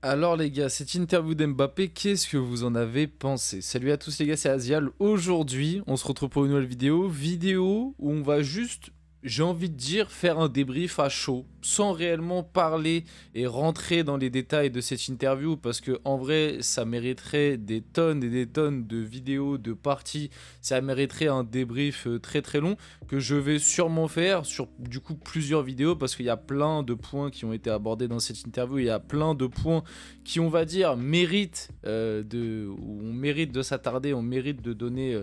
Alors les gars, cette interview d'Mbappé, qu'est-ce que vous en avez pensé? Salut à tous les gars, c'est Azial. Aujourd'hui, on se retrouve pour une nouvelle vidéo où on va juste, j'ai envie de dire, faire un débrief à chaud, sans réellement parler et rentrer dans les détails de cette interview, parce que en vrai, ça mériterait des tonnes et des tonnes de vidéos, de parties, ça mériterait un débrief très très long, que je vais sûrement faire sur du coup plusieurs vidéos, parce qu'il y a plein de points qui ont été abordés dans cette interview, il y a plein de points qui, on va dire, mérite où on mérite de s'attarder, on mérite de donner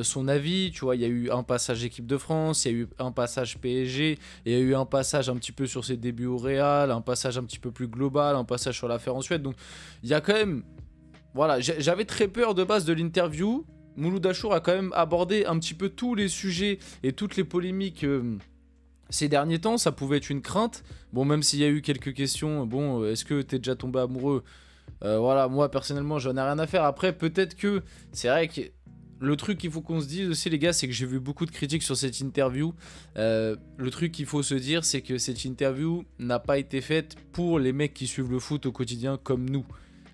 son avis. Tu vois, il y a eu un passage équipe de France, il y a eu un passage PSG, il y a eu un passage un petit peu sur ses débuts au Real, un passage un petit peu plus global, un passage sur l'affaire en Suède. Donc il y a quand même, voilà, j'avais très peur de base de l'interview. Mouloud Achour a quand même abordé un petit peu tous les sujets et toutes les polémiques ces derniers temps. Ça pouvait être une crainte. Bon, même s'il y a eu quelques questions, bon, est-ce que t'es déjà tombé amoureux? Voilà, moi personnellement, j'en ai rien à faire. Après, peut-être que c'est vrai que le truc qu'il faut qu'on se dise aussi, les gars, c'est que j'ai vu beaucoup de critiques sur cette interview. Le truc qu'il faut se dire, c'est que cette interview n'a pas été faite pour les mecs qui suivent le foot au quotidien comme nous.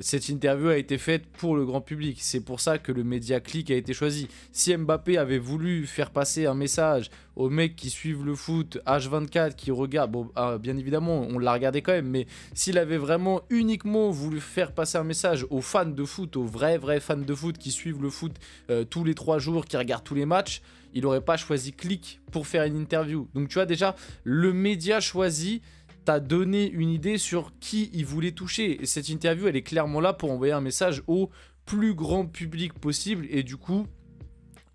Cette interview a été faite pour le grand public. C'est pour ça que le média Click a été choisi. Si Mbappé avait voulu faire passer un message aux mecs qui suivent le foot H24, qui regardent, bon, bien évidemment, on l'a regardé quand même, mais s'il avait vraiment uniquement voulu faire passer un message aux fans de foot, aux vrais fans de foot qui suivent le foot tous les 3 jours, qui regardent tous les matchs, il n'aurait pas choisi Click pour faire une interview. Donc tu vois déjà, le média choisi t'a donné une idée sur qui il voulait toucher. Et cette interview, elle est clairement là pour envoyer un message au plus grand public possible. Et du coup,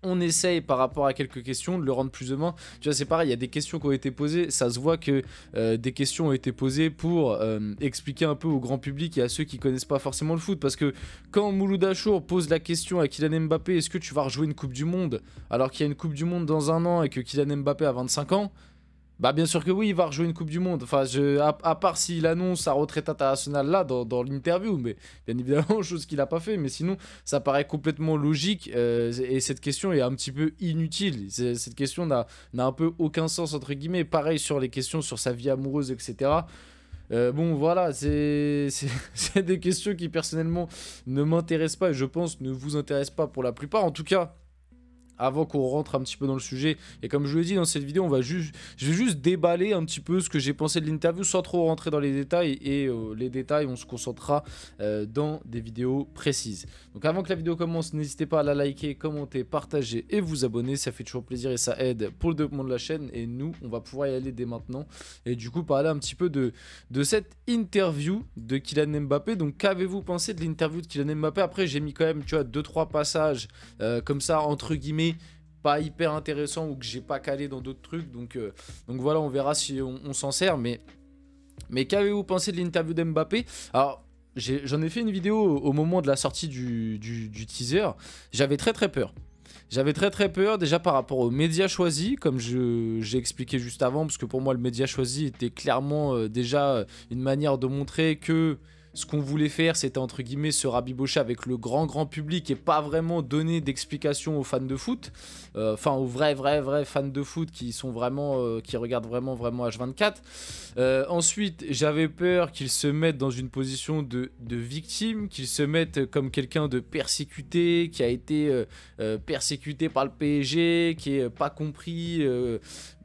on essaye par rapport à quelques questions de le rendre plus humain. Tu vois, c'est pareil, il y a des questions qui ont été posées. Ça se voit que des questions ont été posées pour expliquer un peu au grand public et à ceux qui connaissent pas forcément le foot. Parce que quand Mouloud Achour pose la question à Kylian Mbappé, est-ce que tu vas rejouer une Coupe du Monde alors qu'il y a une Coupe du Monde dans un an et que Kylian Mbappé a 25 ans? Bah bien sûr que oui, il va rejouer une Coupe du Monde. Enfin, à part s'il annonce sa retraite internationale là, dans l'interview, mais bien évidemment, chose qu'il n'a pas fait. Mais sinon, ça paraît complètement logique et cette question est un petit peu inutile. Cette question n'a un peu aucun sens, entre guillemets. Pareil sur les questions sur sa vie amoureuse, etc. Bon, voilà, c'est des questions qui personnellement ne m'intéressent pas et je pense ne vous intéressent pas pour la plupart. En tout cas, avant qu'on rentre un petit peu dans le sujet, et comme je vous l'ai dit dans cette vidéo, je vais juste déballer un petit peu ce que j'ai pensé de l'interview sans trop rentrer dans les détails, et les détails, on se concentrera dans des vidéos précises. Donc avant que la vidéo commence, n'hésitez pas à la liker, commenter, partager et vous abonner, ça fait toujours plaisir et ça aide pour le développement de la chaîne, et nous, on va pouvoir y aller dès maintenant, et du coup parler un petit peu de cette interview de Kylian Mbappé. Donc qu'avez-vous pensé de l'interview de Kylian Mbappé? Après, j'ai mis quand même, tu vois, 2-3 passages comme ça, entre guillemets, pas hyper intéressant ou que j'ai pas calé dans d'autres trucs. Donc voilà, on verra si on s'en sert. Mais qu'avez-vous pensé de l'interview d'Mbappé? Alors, j'en ai fait une vidéo au moment de la sortie du teaser. J'avais très peur. J'avais très peur déjà par rapport aux médias choisis, comme j'ai expliqué juste avant, parce que pour moi le média choisi était clairement déjà une manière de montrer que ce qu'on voulait faire, c'était entre guillemets se rabibocher avec le grand public et pas vraiment donner d'explications aux fans de foot, enfin aux vrais fans de foot qui sont vraiment, qui regardent vraiment H24. Ensuite, j'avais peur qu'ils se mettent dans une position de victime, qu'ils se mettent comme quelqu'un de persécuté, qui a été persécuté par le PSG, qui est pas compris.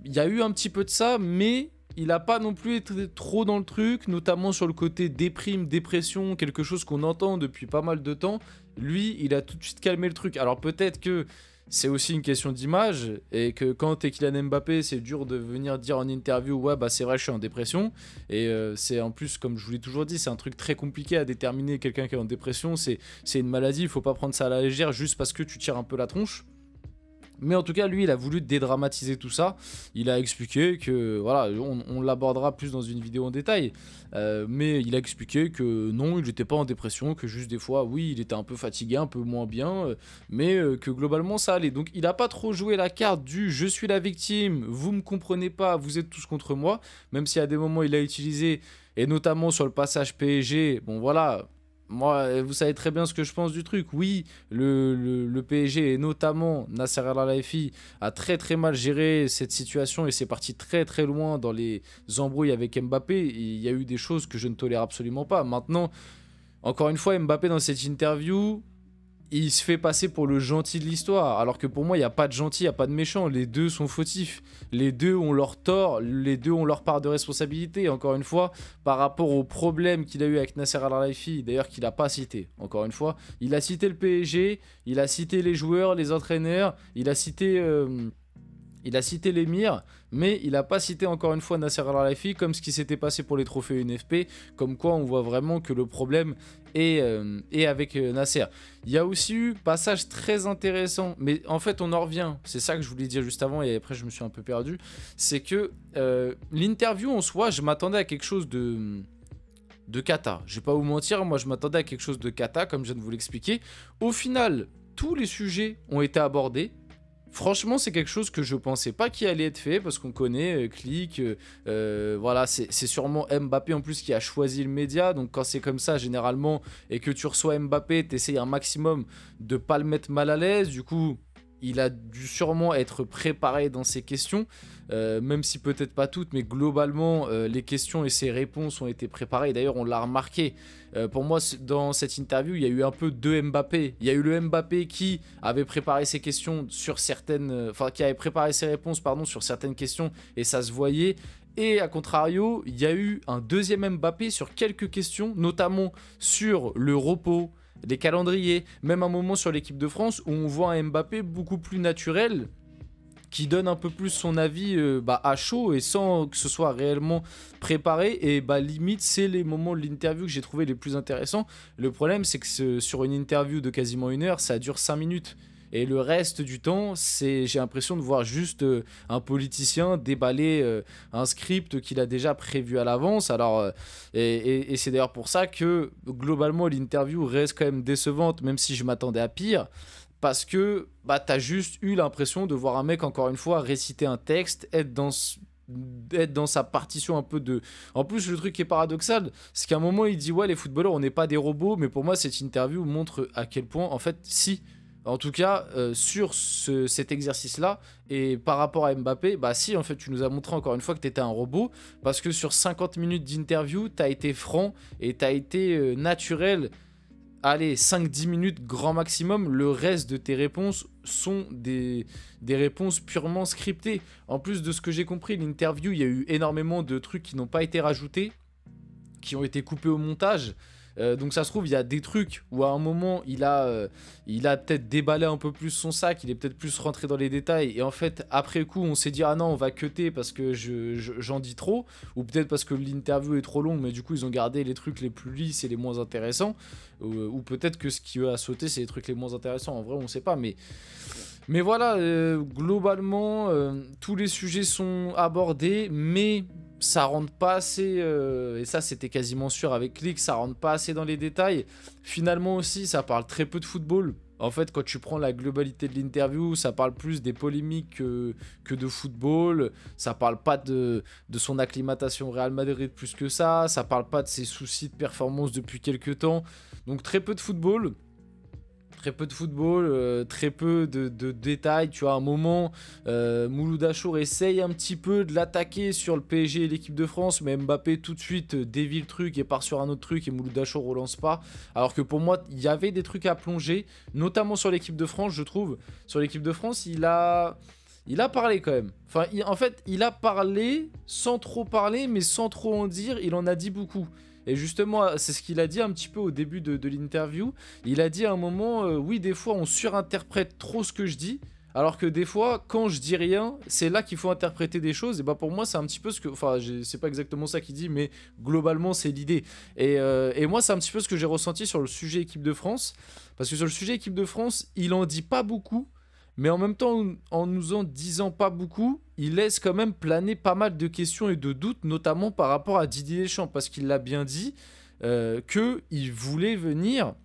Il y a eu un petit peu de ça, mais il n'a pas non plus été trop dans le truc, notamment sur le côté déprime, dépression, quelque chose qu'on entend depuis pas mal de temps. Lui, il a tout de suite calmé le truc. Alors peut-être que c'est aussi une question d'image, et que quand t'es Kylian Mbappé, c'est dur de venir dire en interview « Ouais, bah c'est vrai, je suis en dépression ». Et c'est en plus, comme je vous l'ai toujours dit, c'est un truc très compliqué à déterminer quelqu'un qui est en dépression. C'est une maladie, il faut pas prendre ça à la légère juste parce que tu tires un peu la tronche. Mais en tout cas, lui, il a voulu dédramatiser tout ça. Il a expliqué que, voilà, on l'abordera plus dans une vidéo en détail. Mais il a expliqué que non, il n'était pas en dépression, que juste des fois, oui, il était un peu fatigué, un peu moins bien, mais que globalement, ça allait. Donc, il n'a pas trop joué la carte du « je suis la victime, vous me comprenez pas, vous êtes tous contre moi », même si à des moments, il a utilisé, et notamment sur le passage PSG, bon voilà... moi, vous savez très bien ce que je pense du truc. Oui, le PSG et notamment Nasser Al-Khelaifi a très très mal géré cette situation et c'est parti très très loin dans les embrouilles avec Mbappé. Il y a eu des choses que je ne tolère absolument pas. Maintenant, encore une fois, Mbappé dans cette interview, il se fait passer pour le gentil de l'histoire, alors que pour moi, il n'y a pas de gentil, il n'y a pas de méchant, les deux sont fautifs, les deux ont leur tort, les deux ont leur part de responsabilité, encore une fois, par rapport au problème qu'il a eu avec Nasser Al-Khelaifi, d'ailleurs qu'il n'a pas cité, encore une fois, il a cité le PSG, il a cité les joueurs, les entraîneurs, il a cité l'émir, mais il n'a pas cité encore une fois Nasser Al-Khelaifi, comme ce qui s'était passé pour les trophées UNFP, comme quoi on voit vraiment que le problème est avec Nasser. Il y a aussi eu passage très intéressant, mais en fait on en revient, c'est ça que je voulais dire juste avant et après je me suis un peu perdu, c'est que l'interview en soi, je m'attendais à quelque chose de cata. Je vais pas vous mentir, moi je m'attendais à quelque chose de cata, comme je viens de vous l'expliquer. Au final, tous les sujets ont été abordés. Franchement, c'est quelque chose que je pensais pas qu'il allait être fait parce qu'on connaît Click, voilà, c'est sûrement Mbappé en plus qui a choisi le média. Donc quand c'est comme ça, généralement, et que tu reçois Mbappé, t'essayes un maximum de pas le mettre mal à l'aise. Du coup, il a dû sûrement être préparé dans ses questions, même si peut-être pas toutes, mais globalement, les questions et ses réponses ont été préparées. D'ailleurs, on l'a remarqué. Pour moi, dans cette interview, il y a eu un peu deux Mbappé. Il y a eu le Mbappé qui avait préparé ses questions sur certaines... Enfin, qui avait préparé ses réponses, pardon, sur certaines questions, et ça se voyait. Et à contrario, il y a eu un deuxième Mbappé sur quelques questions, notamment sur le repos, les calendriers, même un moment sur l'équipe de France où on voit un Mbappé beaucoup plus naturel, qui donne un peu plus son avis à chaud et sans que ce soit réellement préparé. Et limite, c'est les moments de l'interview que j'ai trouvé les plus intéressants. Le problème, c'est que sur une interview de quasiment 1 heure, ça dure 5 minutes. Et le reste du temps, j'ai l'impression de voir juste un politicien déballer un script qu'il a déjà prévu à l'avance. Alors, et c'est d'ailleurs pour ça que globalement l'interview reste quand même décevante, même si je m'attendais à pire. Parce que t'as juste eu l'impression de voir un mec, encore une fois, réciter un texte, être dans sa partition un peu de... En plus, le truc qui est paradoxal, c'est qu'à un moment, il dit « Ouais, les footballeurs, on n'est pas des robots », mais pour moi, cette interview montre à quel point, en fait, si... En tout cas, sur cet exercice-là, et par rapport à Mbappé, si, en fait, tu nous as montré encore une fois que tu étais un robot, parce que sur 50 minutes d'interview, tu as été franc et tu as été naturel. Allez, 5-10 minutes grand maximum, le reste de tes réponses sont des réponses purement scriptées. En plus de ce que j'ai compris, l'interview, il y a eu énormément de trucs qui n'ont pas été rajoutés, qui ont été coupés au montage. Donc ça se trouve, il y a des trucs où à un moment, il a peut-être déballé un peu plus son sac, il est peut-être plus rentré dans les détails, et en fait, après coup, on s'est dit, ah non, on va cutter parce que j'en dis trop, ou peut-être parce que l'interview est trop longue, mais du coup, ils ont gardé les trucs les plus lisses et les moins intéressants, ou peut-être que ce qui a sauté, c'est les trucs les moins intéressants, en vrai, on sait pas, mais voilà, globalement, tous les sujets sont abordés, mais ça rentre pas assez, et ça c'était quasiment sûr avec Click, ça rentre pas assez dans les détails. Finalement aussi, ça parle très peu de football. En fait, quand tu prends la globalité de l'interview, ça parle plus des polémiques que de football. Ça parle pas de son acclimatation au Real Madrid plus que ça. Ça parle pas de ses soucis de performance depuis quelques temps. Donc très peu de football. Très peu de football, très peu de détails. Tu vois, à un moment, Mouloud Achour essaye un petit peu de l'attaquer sur le PSG et l'équipe de France, mais Mbappé tout de suite dévie le truc et part sur un autre truc et Mouloud Achour relance pas. Alors que pour moi, il y avait des trucs à plonger, notamment sur l'équipe de France, je trouve. Sur l'équipe de France, il a parlé quand même. Enfin, en fait, il a parlé sans trop parler, mais sans trop en dire. Il en a dit beaucoup. Et justement, c'est ce qu'il a dit un petit peu au début de l'interview. Il a dit à un moment, oui, des fois, on surinterprète trop ce que je dis. Alors que des fois, quand je dis rien, c'est là qu'il faut interpréter des choses. Et pour moi, c'est un petit peu ce que... Enfin, c'est pas exactement ça qu'il dit, mais globalement, c'est l'idée. Et moi, c'est un petit peu ce que j'ai ressenti sur le sujet équipe de France. Parce que sur le sujet équipe de France, il en dit pas beaucoup. Mais en même temps, en nous en disant pas beaucoup, il laisse quand même planer pas mal de questions et de doutes, notamment par rapport à Didier Deschamps, parce qu'il l'a bien dit, qu'il voulait venir.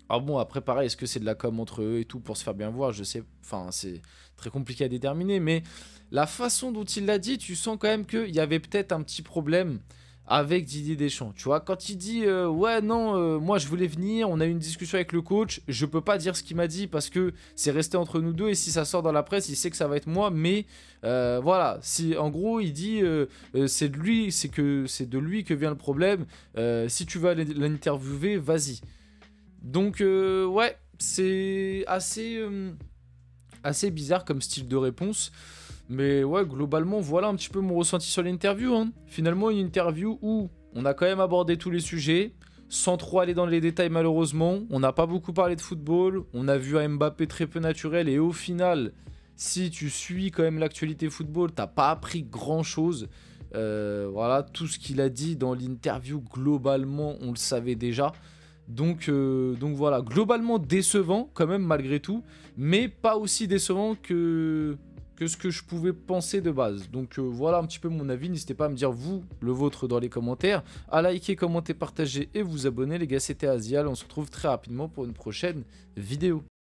Alors bon, après pareil, est-ce que c'est de la com entre eux et tout pour se faire bien voir, je sais, enfin c'est très compliqué à déterminer, mais la façon dont il l'a dit, tu sens quand même qu'il y avait peut-être un petit problème avec Didier Deschamps. Tu vois, quand il dit ouais non, moi je voulais venir, on a eu une discussion avec le coach, je peux pas dire ce qu'il m'a dit parce que c'est resté entre nous deux et si ça sort dans la presse, il sait que ça va être moi, mais voilà, si en gros il dit c'est de lui, c'est de lui que vient le problème, si tu vas l'interviewer, vas-y. Donc ouais, c'est assez bizarre comme style de réponse. Mais ouais, globalement, voilà un petit peu mon ressenti sur l'interview. Hein. Finalement, une interview où on a quand même abordé tous les sujets, sans trop aller dans les détails malheureusement. On n'a pas beaucoup parlé de football, on a vu un Mbappé très peu naturel et au final, si tu suis quand même l'actualité football, t'as pas appris grand-chose. Voilà, tout ce qu'il a dit dans l'interview, globalement, on le savait déjà. Donc voilà, globalement décevant quand même malgré tout, mais pas aussi décevant que ce que je pouvais penser de base. Donc voilà un petit peu mon avis, n'hésitez pas à me dire vous, le vôtre dans les commentaires, à liker, commenter, partager et vous abonner les gars, c'était Azial, on se retrouve très rapidement pour une prochaine vidéo.